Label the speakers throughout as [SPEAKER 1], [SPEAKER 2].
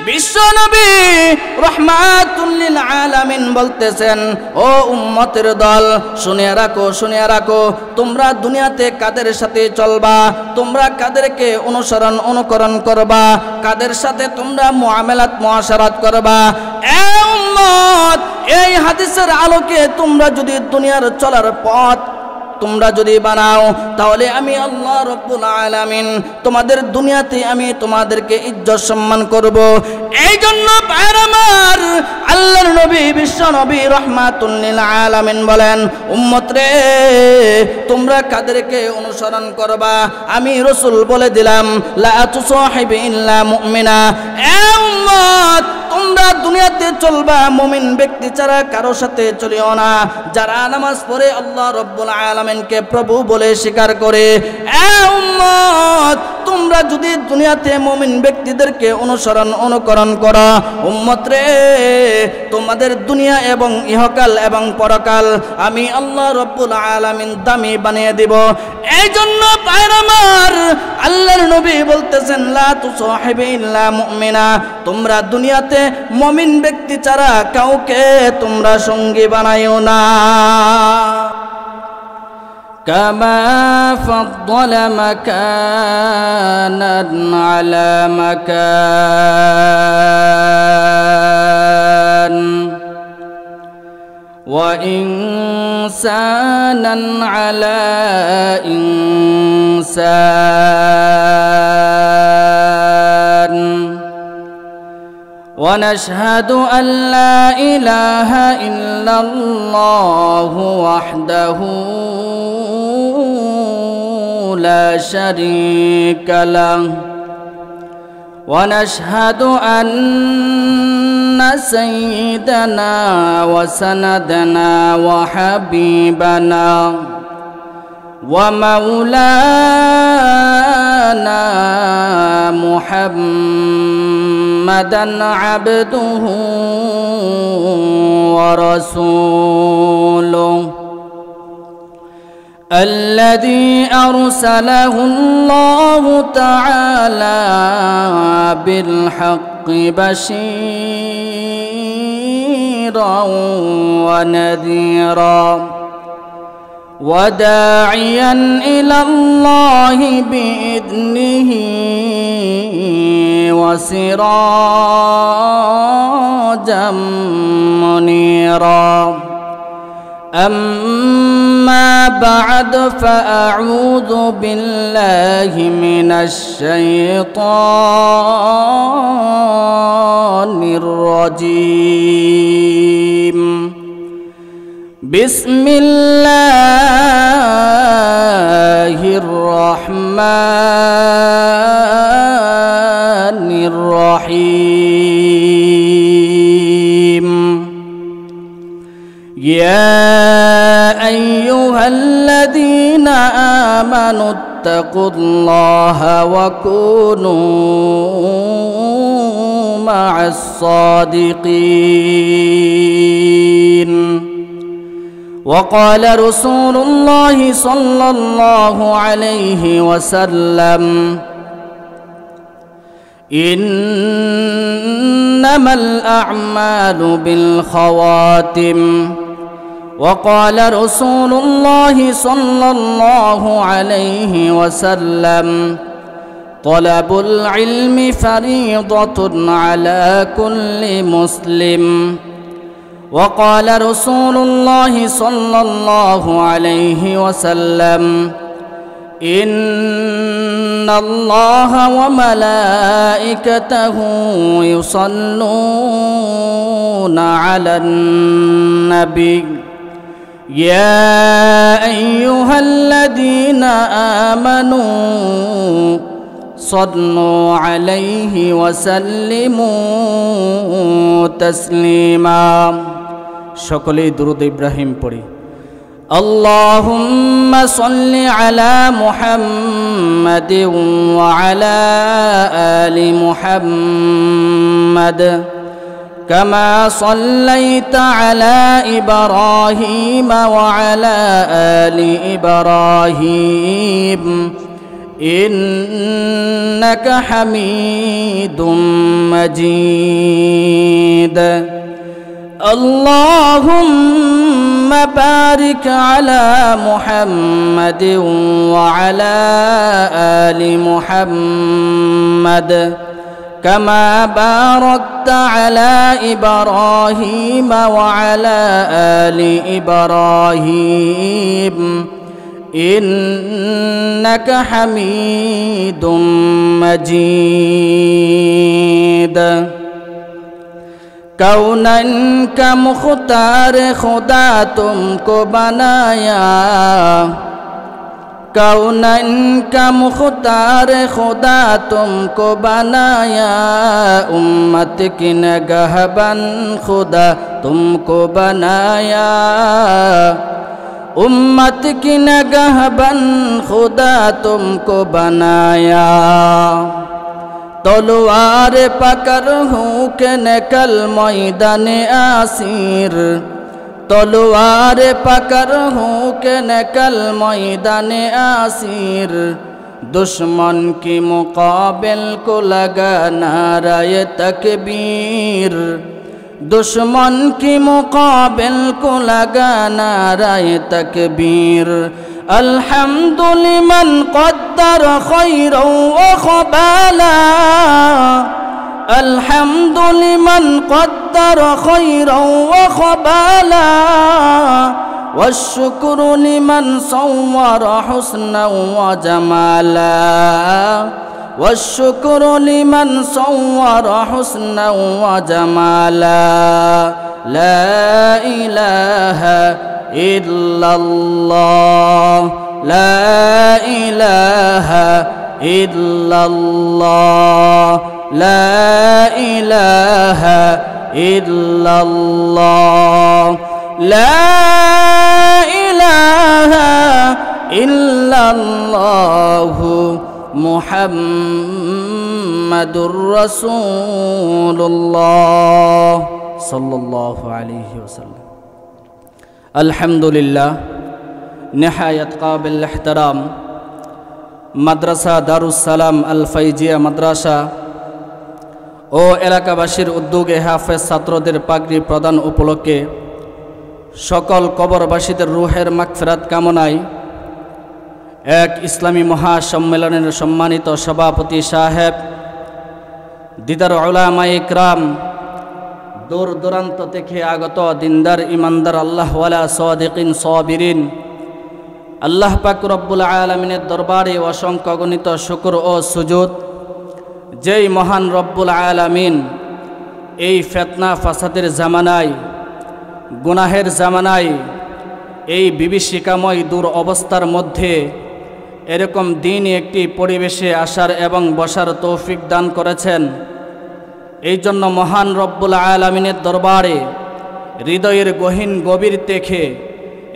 [SPEAKER 1] বিশ্বনবী রাহমাতুল লিল আলামিন বলতেছেন, ও উম্মতের দল, শুনে রাখো তোমরা দুনিয়াতে কাদের সাথে চলবা, তোমরা কাদেরকে অনুকরণ করবা, কাদের সাথে তোমরা মুআশারাত করবা। এ উম্মত, এই হাদিসের আলোকে তোমরা যদি দুনিয়ার চলার পথ তোমরা যদি বানাও, তাহলে আমি আল্লাহ রাব্বুল আলামিন তোমাদের দুনিয়াতে আমি তোমাদেরকে ইজ্জত সম্মান করব। এই জন্য ভাইরা আমার, আল্লাহর নবী বিশ্ব নবী রাহমাতুল লিল আলামিন বলেন, উম্মত রে, তোমরা কাদেরকে অনুসরণ করবা? আমি রাসূল বলে দিলাম, লা তুসাহিবি ইল্লা মুমিনা। এ উম্মত, তোমরা দুনিয়াতে চলবা মুমিন ব্যক্তি ছাড়া কারো সাথে চলিও না, যারা নামাজ পড়ে আল্লাহ রাব্বুল আলামিনকে প্রভু বলে স্বীকার করে। এ উম্মত, তোমরা যদি দুনিয়াতে মুমিন ব্যক্তিদেরকে অনুকরণ করো, উম্মত রে, তোমাদের দুনিয়া এবং ইহকাল এবং পরকাল আমি আল্লাহ রাব্বুল আলামিন দামি বানিয়ে দিব। এই জন্য ভাইরা আমার, আল্লাহর নবী বলতেছেন, লা তুসাহিবি ইল্লা মুমিনা, তোমরা দুনিয়াতে মুমিন ব্যক্তি ছাড়া কাউকে তোমরা সঙ্গী বানাইও না। কামা ফাদ্দালা মাকানান আলা মাকান ওয়া ইনসানান আলা ইনসান ونشهد أن لا إله إلا الله وحده لا شريك له ونشهد أن سيدنا وسندنا وحبيبنا ومولانا محمدا عبده ورسوله الذي أرسله الله تعالى بالحق بشيرا ونذيرا وداعيا إلى الله بإذنه وسراجا منيرا أما بعد فأعوذ بالله من الشيطان الرجيم بسم الله الرحمن الرحيم يا أيها الذين آمنوا اتقوا الله وكونوا مع الصادقين وقال رسول الله صلى الله عليه وسلم إنما الأعمال بالخواتم وقال رسول الله صلى الله عليه وسلم طلب العلم فريضة على كل مسلم وقال رسول الله صلى الله عليه وسلم إن الله وملائكته يصلون على النبي يا أيها الذين آمنوا صلوا عليه وسلموا تسليما সকলেই দুরূদ ইব্রাহিম পড়ি اللهم صل على محمد وعلى آل محمد كما صليت على إبراهيم وعلى آل إبراهيم إنك حميد مجيد اللهم بارك على محمد وعلى آل محمد كما باركت على إبراهيم وعلى آل إبراهيم إنك حميد مجيد कौनन का मुख्तार खुदा तुमको बनाया कौनन का मुख्तार खुदा तुमको बनाया उम्मत की निगहबान खुदा तुमको बनाया उम्मत की निगहबान खुदा तुमको बनाया तलवार पकड़ हूँ के निकल मैदान आसिर तलवार पकड़ हूँ के निकल मैदान आसिर दुश्मन की मुकाबिल को लगा नाराए तकबीर दुश्मन की मुकाबिल को लगा नाराए तकबीर अल्हम्दुलिमन क़द्दर खैरन व ख़बाला अल्हम्दुलिमन क़द्दर खैरन व ख़बाला वश्शुक्रु लिमन सव्वर हुस्नन व जमाला वश्शुक्रु लिमन सव्वर हुस्नन व जमाला ला इलाहा इल्लल्लाह ला इलाहा इल्लल्लाह ला इलाहा इल्लल्लाह ला इलाहा इल्लल्लाह मुहम्मदुर रसूलुल्लाह सल्लल्लाहु अलैहि वसल्लम अल्हम्दुलिल्लाह निहायत काबिल एहतराम माद्रासा दारुस सालाम अल फैजिया माद्रासा ও এলাকাবাসীর উদ্যোগে হাফেজ ছাত্রদের পাগড়ি প্রদান উপলক্ষে সকল কবরবাসীদের রূহের মাগফিরাত কামনায় এক ইসলামী মহাসম্মেলনের সম্মানিত সভাপতি সাহেব দিদার উলামায়ে ইকরাম দূর দূরান্ত থেকে আগত দিনদার ইমানদার আল্লাহওয়ালা সাদিকিন সাবিরিন আল্লাহ পাক রব্বুল আলামিনের দরবারে অসংখ্য গণিত শুকর ও সুজুদ যেই মহান রব্বুল আলামিন এই ফিতনা ফাসাদের জামানায় গুনাহের জামানায় এই বিভীষিকাময় দূর অবস্থার মধ্যে এরকম দিন একটি পরিবেশে আসার এবং বসার তৌফিক দান করেছেন এই জন্য মহান রব্বুল আলামিনের দরবারে হৃদয়ের গহীন গভীর থেকে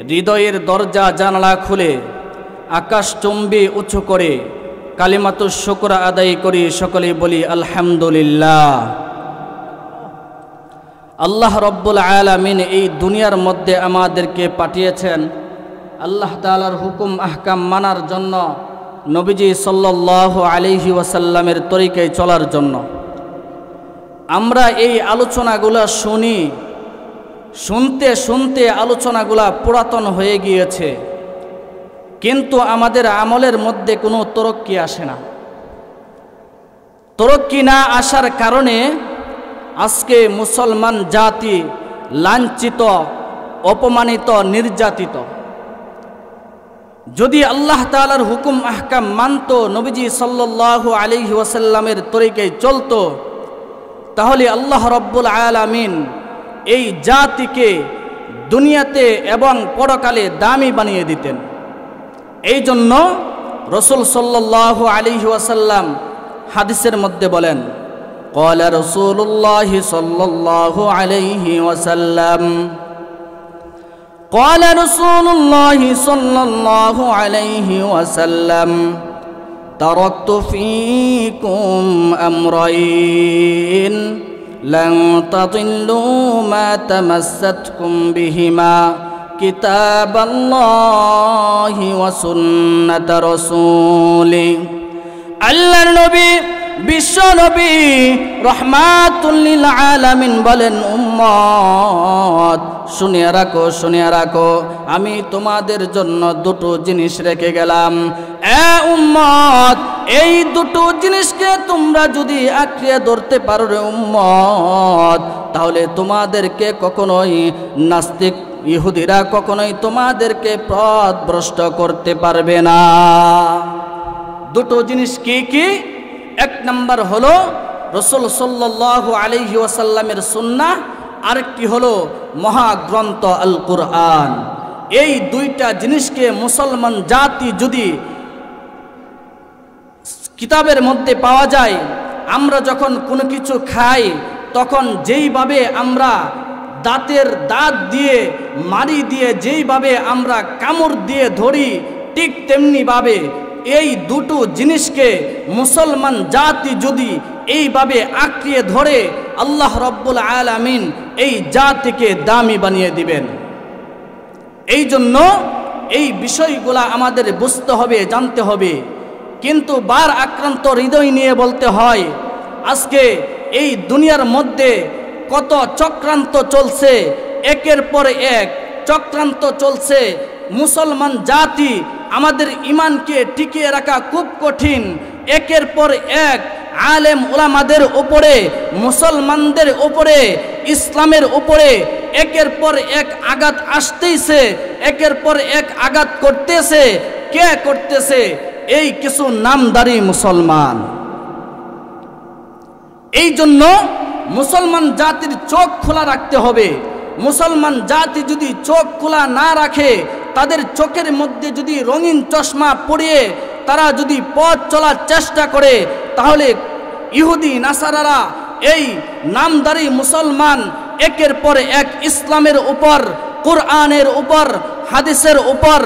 [SPEAKER 1] হৃদয়ের দরজা জানালা খুলে আকাশচুম্বী উঁচু করে কালিমাতুশ শুকর আদায় করি সকলেই বলি আলহামদুলিল্লাহ আল্লাহ রব্বুল আলামিন এই দুনিয়ার মধ্যে আমাদেরকে পাঠিয়েছেন আল্লাহ তাআলার হুকুম আহকাম মানার জন্য নবীজি সাল্লাল্লাহু আলাইহি ওয়াসাল্লামের তরিকায় চলার জন্য আমরা এই আলোচনাগুলো শুনি শুনতে শুনতে আলোচনাগুলো পুরাতন হয়ে গিয়েছে কিন্তু আমাদের আমলের মধ্যে কোনো তরক্কি আসে না তরক্কি না আসার কারণে আজকে মুসলমান জাতি লাঞ্ছিত অপমানিত নির্যাতিত যদি আল্লাহ তাআলার হুকুম আহকাম মানত নবীজি সাল্লাল্লাহু আলাইহি ওয়াসাল্লামের তরিকায় চলতো তাহলে আল্লাহ রব্বুল আলামিন এই জাতিকে দুনিয়াতে এবং পরকালে দামি বানিয়ে দিতেন এই জন্য রাসূল সাল্লাল্লাহু আলাইহি ওয়াসাল্লাম হাদিসের মধ্যে বলেন ক্বালা রাসূলুল্লাহ সাল্লাল্লাহু আলাইহি ওয়াসাল্লাম ক্বালা রাসূলুল্লাহ সাল্লাল্লাহু আলাইহি ওয়াসাল্লাম তারাকতু ফীকুম আমরাইন লান তাদিল্লু মা তামাসসাতকুম বিহিমা কিতাবাল্লাহি ওয়া সুন্নাত রাসূলি আল্লাহর নবী বিশ্ব নবী রহমাতুল লিল আলামিন বলেন, উম্মত শুনিয়া রাখো, শুনিয়া রাখো, আমি তোমাদের জন্য দুটো জিনিস রেখে গেলাম। এ উম্মত, এই দুটো জিনিসকে তোমরা যদি আঁকড়ে ধরতে পারো রে উম্মত, তাহলে তোমাদেরকে কখনোই নাস্তিক ইহুদিরা কখনোই তোমাদেরকে পথভ্রষ্ট করতে পারবে না। দুটো জিনিস কি কি? এক নাম্বার হলো রাসূল সাল্লাল্লাহু আলাইহি ওয়াসাল্লামের সুন্নাহ, আরেকটি হলো মহাগ্রন্থ আল কুরআন। এই দুইটা জিনিসকে মুসলমান জাতি যদি কিতাবের মধ্যে পাওয়া যায়, আমরা যখন কোনো কিছু খাই তখন যেইভাবে আমরা দাঁতের দাঁত দিয়ে মারি দিয়ে যেইভাবে আমরা কামড় দিয়ে ধরি, ঠিক তেমনিভাবে এই দুটো জিনিসকে মুসলমান জাতি যদি এইভাবে আঁকড়িয়ে ধরে, আল্লাহ রব্বুল আলামিন এই জাতিকে দামি বানিয়ে দিবেন। এই জন্য এই বিষয়গুলা আমাদের বুঝতে হবে, জানতে হবে। কিন্তু বার আক্রান্ত হৃদয় নিয়ে বলতে হয়, আজকে এই দুনিয়ার মধ্যে কত চক্রান্ত চলছে, একের পর এক চক্রান্ত চলছে। মুসলমান জাতি আমাদের ঈমানকে টিকিয়ে রাখা খুব কঠিন। একের পর এক আলেম উলামাদের উপরে, মুসলমানদের উপরে, ইসলামের উপরে একের পর এক আঘাত আসতেইছে, একের পর এক আঘাত করতেছে। কে করতেছে? এই কিছু নামদারি মুসলমান। এই জন্য মুসলমান জাতির চোখ খোলা রাখতে হবে। মুসলমান জাতি যদি চোখ খোলা না রাখে, তাদের চোখের মধ্যে যদি রঙিন চশমা পরিয়ে তারা যদি পথ চলার চেষ্টা করে, তাহলে ইহুদি নাসারারা এই নামদারি মুসলমান একের পর এক ইসলামের উপর, কুরআনের উপর, হাদিসের উপর,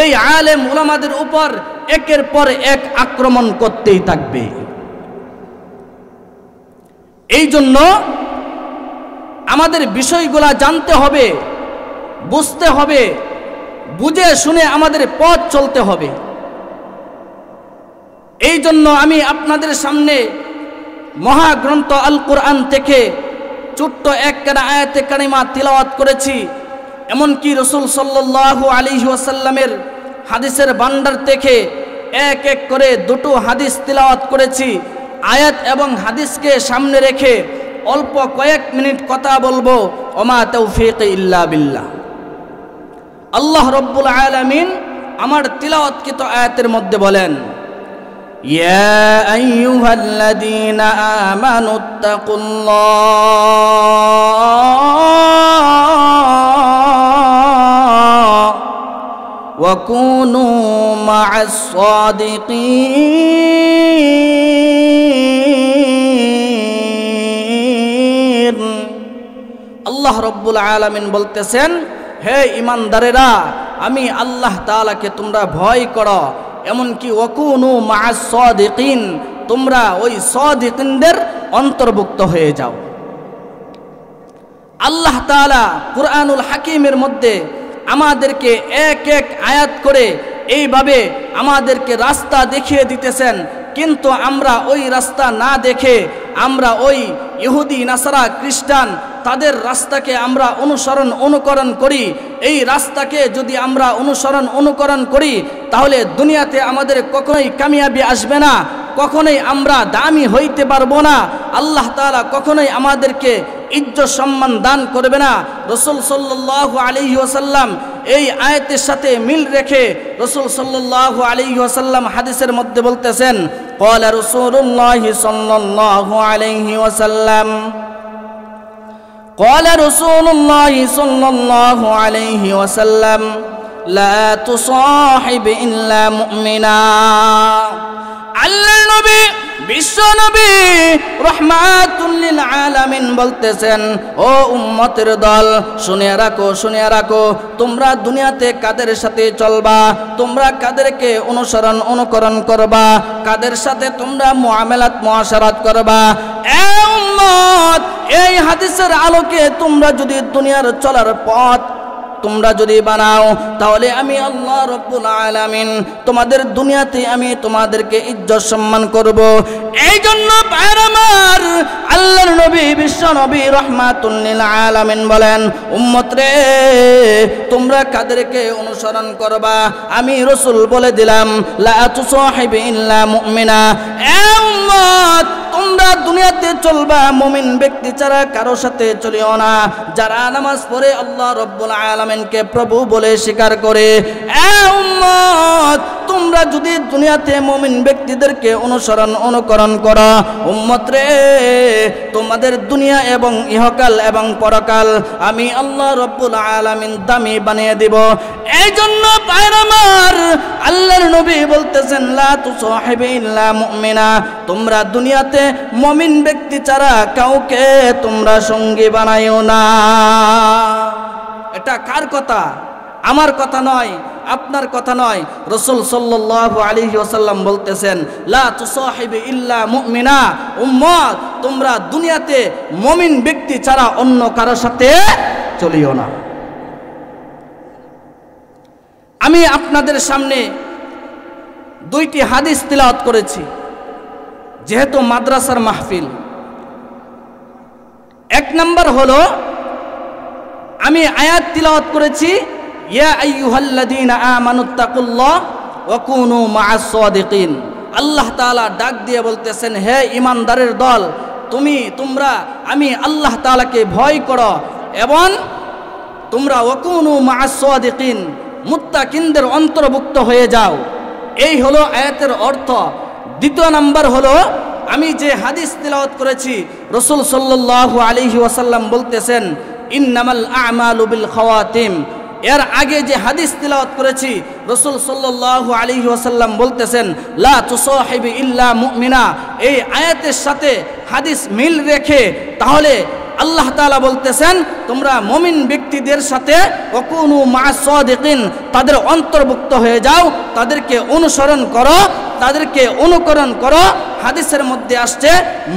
[SPEAKER 1] এই আলেম উলামাদের উপর একের পর এক আক্রমণ করতেই থাকবে। এই জন্য আমাদের বিষয়গুলা জানতে হবে, বুঝতে হবে, বুঝে শুনে আমাদের পথ চলতে হবে। এই জন্য আমি আপনাদের সামনে মহাগ্রন্থ আল কুরআন থেকে ছোট্ট একটা আয়াতে কারিমা তিলাওয়াত করেছি। এমনকি রাসূল সাল্লাল্লাহু আলাইহি ওয়াসাল্লামের হাদিসের ভান্ডার থেকে এক এক করে দুটো হাদিস তিলাওয়াত করেছি। আয়াত এবং হাদিসকে সামনে রেখে অল্প কয়েক মিনিট কথা বলবো। ওমা তৌফিক ইল্লা বিল্লাহ। আল্লাহ রব্বুল আলামিন আমার তিলাওয়াতকৃত আয়াতের মধ্যে বলেন, ইয়া আইয়ুহাল্লাযীনা আমানুত্তাকুল্লাহ ওয়া কুনু মা'আস সাদিকিন। আল্লাহ রব্বুল আলামিন বলতেছেন, হে ঈমানদারেরা, আমি আল্লাহ তাআলাকে তোমরা ভয় করো, এমনকি ওয়াকুনু মা'আস সাদিকিন, তোমরা ওই সাদিকিনদের অন্তর্ভুক্ত হয়ে যাও। আল্লাহ তাআলা কুরআনুল হাকিমের মধ্যে আমাদেরকে এক এক আয়াত করে এইভাবে আমাদেরকে রাস্তা দেখিয়ে দিতেছেন। কিন্তু আমরা ওই রাস্তা না দেখে আমরা ওই ইহুদি নাসারা খ্রিস্টান তাদের রাস্তাকে আমরা অনুকরণ করি। এই রাস্তাকে যদি আমরা অনুকরণ করি, তাহলে দুনিয়াতে আমাদের কখনোই কামিয়াবি আসবে না, কখনোই আমরা দামি হইতে পারবো না। আল্লাহ তাআলা কখনোই আমাদেরকে ইজ্জত সম্মান দান করবে না। রাসূল সাল্লাল্লাহু আলাইহি ওয়াসাল্লাম এই আয়াতের সাথে মিল রেখে রাসূল সাল্লাল্লাহু আলাইহি ওয়াসাল্লাম হাদিসের মধ্যে বলতেছেন, ক্বালা রাসূলুল্লাহ সাল্লাল্লাহু আলাইহি ওয়াসাল্লাম, ক্বালা রাসূলুল্লাহ সাল্লাল্লাহু আলাইহি ওয়াসাল্লাম, লা তুসাহিব ইল্লা মুমিনা। আল্লাহর নবী বিশ্ব নবী রহমাতুল লিল আলামিন বলতেছেন, ও উম্মতের দল, শুনে রাখো, শুনে রাখো, তোমরা দুনিয়াতে কাদের সাথে চলবা, তোমরা কাদেরকে অনুকরণ করবা, কাদের সাথে তোমরা মুআশারাত করবা। এ উম্মত, এই হাদিসের আলোকে তোমরা যদি দুনিয়ার চলার পথ তোমরা যদি বানাও তাহলে আমি আল্লাহ রাব্বুল আলামিন তোমাদের দুনিয়াতে আমি তোমাদেরকে ইজ্জত সম্মান করব। এই জন্য ভাইরা আমার, আল্লাহর নবী বিশ্ব নবী রাহমাতুল লিল আলামিন বলেন, উম্মত রে তোমরা কাদেরকে অনুসরণ করবা? আমি রাসূল বলে দিলাম, লা তুসাহিবি ইল্লা মুমিনা। এ উম্মত, তোমরা দুনিয়াতে চলবা মুমিন ব্যক্তি ছাড়া কারো সাথে চলিও না, যারা নামাজ পড়ে আল্লাহ রাব্বুল আলামিনকে প্রভু বলে স্বীকার করে। এ উম্মত, তোমরা যদি দুনিয়াতে মুমিন ব্যক্তিদেরকে অনুকরণ করো, উম্মত রে তোমাদের দুনিয়া এবং ইহকাল এবং পরকাল আমি আল্লাহ রাব্বুল আলামিন দামি বানিয়ে দিব। এই জন্য ভাইরা আমার, আল্লাহর নবী বলতেছেন, লা তুসাহিবি ইল্লা মুমিনা, তোমরা দুনিয়াতে মুমিন ব্যক্তি ছাড়া কাউকে তোমরা সঙ্গী বানাইও না। এটা কার কথা? আমার কথা নয়, আপনার কথা নয়। রাসূল সাল্লাল্লাহু আলাইহি ওয়াসাল্লাম বলতেছেন, লা তুসাহিবি ইল্লা মুমিনা। উম্মত, তোমরা দুনিয়াতে মুমিন ব্যক্তি ছাড়া অন্য কারো সাথে চলিও না। আমি আপনাদের সামনে দুইটি হাদিস তিলাওয়াত করেছি, যেহেতু মাদ্রাসার মাহফিল। এক নাম্বার হলো, আমি আয়াত তিলাওয়াত করেছি, ইয়া আইয়ুহাল্লাযীনা আমানুত্তাকুল্লাহ ওয়া কুনু মা'আস সাদিকিন। আল্লাহ তাআলা ডাক দিয়ে বলতেছেন, হে ঈমানদারের দল, আমি আল্লাহ তাআলাকে ভয় করো এবং তোমরা ওয়া কুনু মা'আস সাদিকিন, মুত্তাকিনদের অন্তর্ভুক্ত হয়ে যাও। এই হলো আয়াতের অর্থ। দ্বিতীয় নাম্বার হলো, আমি যে হাদিস তিলাওয়াত করেছি, রাসূল সাল্লাল্লাহু আলাইহি ওয়াসাল্লাম বলতেছেন, ইন্নামাল আ'মালু বিল খাওয়াতিম। এর আগে যে হাদিস তিলাওয়াত করেছি, রাসূল সাল্লাল্লাহু আলাইহি ওয়াসাল্লাম বলতেছেন, লা তুসাহিবি ইল্লা মুমিনা। এই আয়াতের সাথে হাদিস মিল রেখে তাহলে আল্লাহ তাআলা বলতেছেন, তোমরা মুমিন ব্যক্তিদের সাথে ওয়াকুনু মা'আস সাদিকিন, তাদের অন্তর্ভুক্ত হয়ে যাও, তাদেরকে অনুসরণ করো, তাদেরকে অনুকরণ করো। হাদিসের মধ্যে আসছে,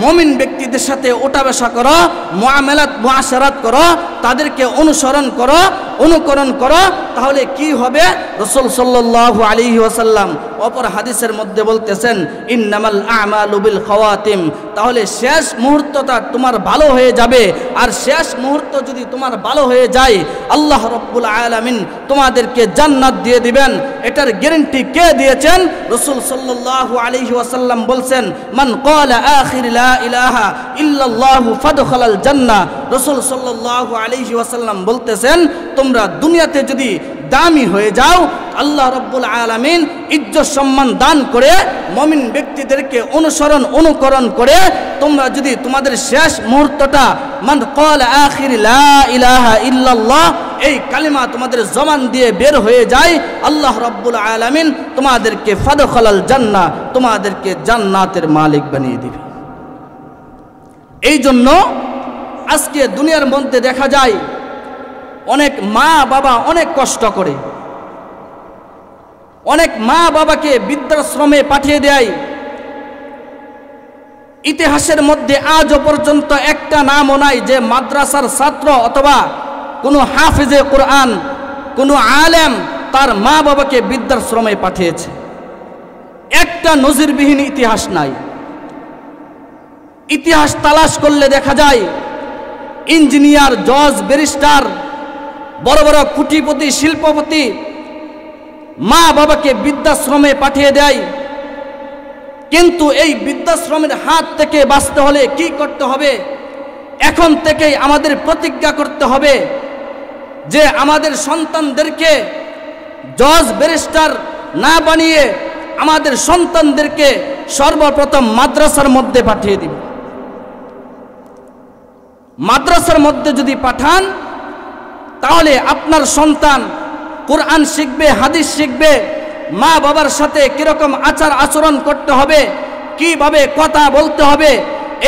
[SPEAKER 1] মুমিন ব্যক্তিদের সাথে ওঠা বসা করো, মুআমালাত মুআশারাত করো, তাদেরকে অনুসরণ করো, অনুকরণ করো। তাহলে কি হবে? রাসূল সাল্লাল্লাহু আলাইহি ওয়াসাল্লাম অপর হাদিসের মধ্যে বলতেছেন, ইন্নামাল আ'মালু বিল খাওয়াতিম। তাহলে শেষ মুহূর্তটা তোমার ভালো হয়ে যাবে। আর শেষ মুহূর্ত যদি তোমার ভালো হয়ে যায়, আল্লাহ রাব্বুল আলামিন তোমাদেরকে জান্নাত দিয়ে দিবেন। এটার গ্যারান্টি কে দিয়েছেন? রাসূল সাল্লাল্লাহু আলাইহি ওয়াসাল্লাম বলছেন, মান ক্বালা আখির লা ইলাহা ইল্লাল্লাহু ফাদখালাল জান্নাহ। রাসূল সাল্লাল্লাহু আলাইহি ওয়াসাল্লাম বলতেছেন, তোমরা দুনিয়াতে যদি দামি হয়ে যাও, আল্লাহ রাব্বুল আলামিন ইজ্জত সম্মান দান করে মুমিন ব্যক্তিদেরকে অনুকরণ করে তোমরা যদি তোমাদের শেষ মুহূর্তটা মান ক্বালা আখির লা ইলাহা ইল্লাল্লাহ এই কালিমা তোমাদের জবান দিয়ে বের হয়ে যায়, আল্লাহ রাব্বুল আলামিন তোমাদেরকে ফাদখালাল জান্নাহ, তোমাদেরকে জান্নাতের মালিক বানিয়ে দিবে। এই জন্য আজকে দুনিয়ার মধ্যে দেখা যায় অনেক মা বাবা অনেক কষ্ট করে, অনেক মা বাবাকে বৃদ্ধাশ্রমে পাঠিয়ে দেয়। ইতিহাসের মধ্যে আজও পর্যন্ত একটা নামও নাই যে মাদ্রাসার ছাত্র অথবা কোনো হাফেজে কোরআন, কোনো আলেম তার মা বাবাকে বৃদ্ধাশ্রমে পাঠিয়েছে। একটা নজিরবিহীন ইতিহাস নাই। ইতিহাস তালাশ করলে দেখা যায় ইঞ্জিনিয়ার, জজ, ব্যারিস্টার, বড় বড় কোটিপতি, শিল্পপতি মা বাবাকে বৃদ্ধাশ্রমে পাঠিয়ে দেয়। কিন্তু এই বৃদ্ধাশ্রমের হাত থেকে বাঁচতে হলে কি করতে হবে? এখন থেকেই আমাদের প্রতিজ্ঞা করতে হবে যে আমাদের সন্তানদেরকে জজ, ব্যারিস্টার না বানিয়ে আমাদের সন্তানদেরকে সর্বপ্রথম মাদ্রাসার মধ্যে পাঠিয়ে দিব। মাদ্রাসার মধ্যে যদি পাঠান তাহলে আপনার সন্তান কোরআন শিখবে, হাদিস শিখবে, মা বাবার সাথে কিরকম আচার আচরণ করতে হবে, কিভাবে কথা বলতে হবে,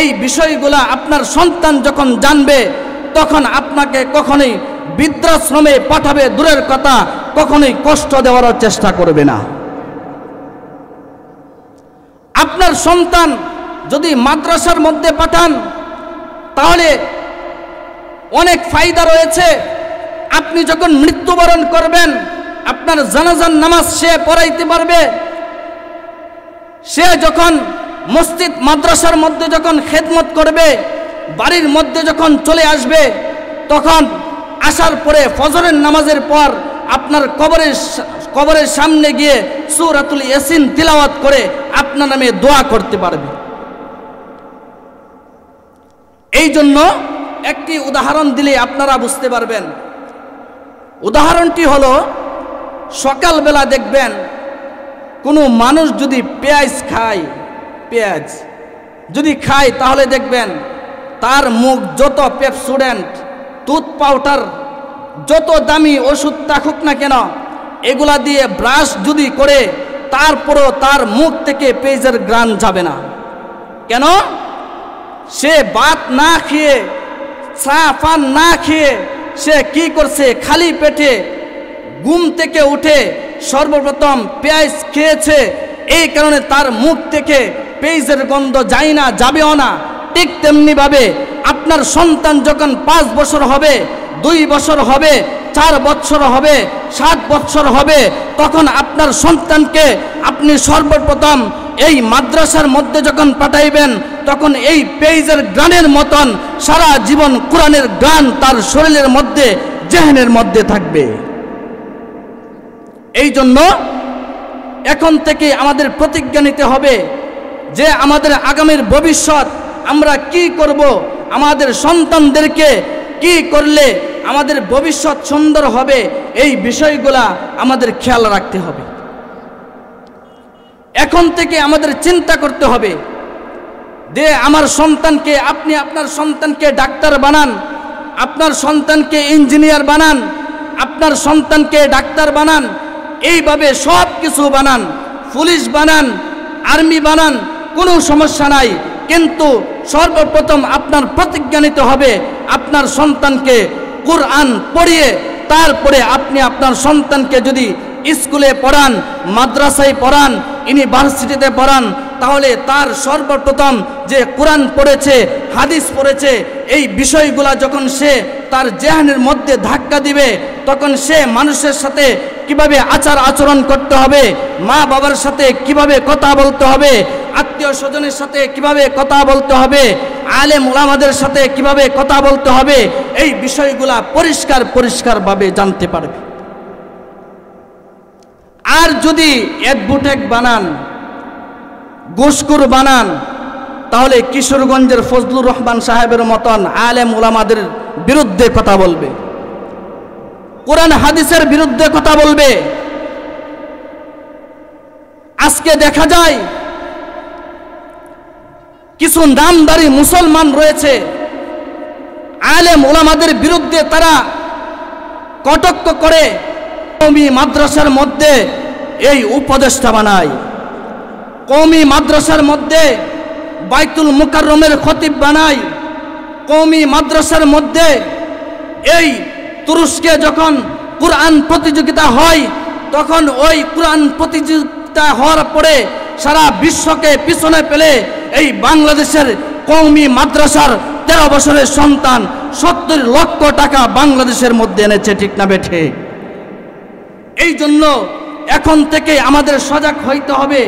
[SPEAKER 1] এই বিষয়গুলা আপনার সন্তান যখন জানবে তখন আপনাকে কখনোই বৃদ্ধাশ্রমে পাঠাবে দূরের কথা, কখনোই কষ্ট দেওয়ার চেষ্টা করবে না। আপনার সন্তান যদি মাদ্রাসার মধ্যে পাঠান তাহলে অনেক ফায়দা রয়েছে। আপনি যখন মৃত্যুবরণ করবেন, আপনার জানাজার নামাজ সে পড়াইতে পারবে। সে যখন মসজিদ মাদ্রাসার মধ্যে যখন খেদমত করবে, বাড়ির মধ্যে যখন চলে আসবে, তখন আসার পরে ফজরের নামাজের পর আপনার কবরের সামনে গিয়ে সূরাতুল ইয়াসিন তিলাওয়াত করে আপনার নামে দোয়া করতে পারবে। এই জন্য একটি উদাহরণ দিলে আপনারা বুঝতে পারবেন। উদাহরণটি হলো, সকালবেলা দেখবেন কোনো মানুষ যদি পেঁয়াজ খায়, পেঁয়াজ যদি খায়, তাহলে দেখবেন তার মুখ যত পেপসুডেন্ট, টুথ পাউডার, যত দামি ওষুধ থাকুক না কেন, এগুলা দিয়ে ব্রাশ যদি করে, তারপরও তার মুখ থেকে পেঁয়াজের ঘ্রাণ যাবে না। কেন? সে ভাত না খেয়ে, চা পান না খেয়ে সে কি করছে, খালি পেটে ঘুম থেকে উঠে সর্বপ্রথম পেঁয়াজ খেয়েছে। এই কারণে তার মুখ থেকে পেঁয়াজের গন্ধ যায় না, যাবেও না। ঠিক তেমনিভাবে আপনার সন্তান যখন 5 বছর হবে, 2 বছর হবে, 4 বছর হবে, 7 বছর হবে, তখন আপনার সন্তানকে আপনি সর্বপ্রথম এই মাদ্রাসার মধ্যে যখন পাঠাইবেন, তখন এই পেঁয়াজের গ্রানের মতন সারা জীবন কোরআনের গান তার শরীরের মধ্যে, জেহনের মধ্যে থাকবে। এই জন্য এখন থেকে আমাদের প্রতিজ্ঞা নিতে হবে যে আমাদের আগামীর ভবিষ্যৎ আমরা কি করব, আমাদের সন্তানদেরকে কি করলে আমাদের ভবিষ্যৎ সুন্দর হবে, এই বিষয়গুলা আমাদের খেয়াল রাখতে হবে। এখন থেকে আমাদের চিন্তা করতে হবে যে আমার সন্তানকে, আপনি আপনার সন্তানকে ডাক্তার বানান, আপনার সন্তানকে ইঞ্জিনিয়ার বানান, আপনার সন্তানকে ডাক্তার বানান, এইভাবে সব কিছু বানান, পুলিশ বানান, আর্মি বানান, কোনো সমস্যা নাই। কিন্তু সর্বপ্রথম আপনার প্রতিজ্ঞা নিতে হবে আপনার সন্তানকে কোরআন পড়িয়ে, তারপরে আপনি আপনার সন্তানকে যদি স্কুলে পড়ান, মাদ্রাসায় পড়ান, ইউনিভার্সিটিতে পড়ান, তাহলে তার সর্বপ্রথম যে কোরআন পড়েছে, হাদিস পড়েছে, এই বিষয়গুলা যখন সে তার জেহনের মধ্যে ধাক্কা দিবে, তখন সে মানুষের সাথে কিভাবে আচার আচরণ করতে হবে, মা বাবার সাথে কিভাবে কথা বলতে হবে, আত্মীয় স্বজনের সাথে কিভাবে কথা বলতে হবে, আলেম উলামাদের সাথে কিভাবে কথা বলতে হবে, এই বিষয়গুলা পরিষ্কারভাবে জানতে পারবে। আর যদি অ্যাডভোকেট বানান, ঘুষখোর বানান, তাহলে কিশোরগঞ্জের ফজলুর রহমান সাহেবের মতন আলেম উলামাদের বিরুদ্ধে কথা বলবে, কোরআন হাদিসের বিরুদ্ধে কথা বলবে। আজকে দেখা যায় কিছু নামধারী মুসলমান রয়েছে, আলেম উলামাদের বিরুদ্ধে তারা কটাক্ষ করে, কওমি মাদ্রাসার মধ্যে এই উপদেষ্টা বানায়, কওমি মাদ্রাসার মধ্যে বাইতুল মুকাররমের খতিব বানায়, কওমি মাদ্রাসার মধ্যে এই তুরস্কে যখন কোরআন প্রতিযোগিতা হয়, তখন ওই কোরআন প্রতিযোগিতা হওয়ার পরে সারা বিশ্বকে পিছনে ফেলে এই বাংলাদেশের কওমি মাদ্রাসার 13 বছরের সন্তান 70 লক্ষ টাকা বাংলাদেশের মধ্যে এনেছে। ঠিক না বেঠে? এই জন্য এখন থেকে আমাদের সজাগ হইতে হবে।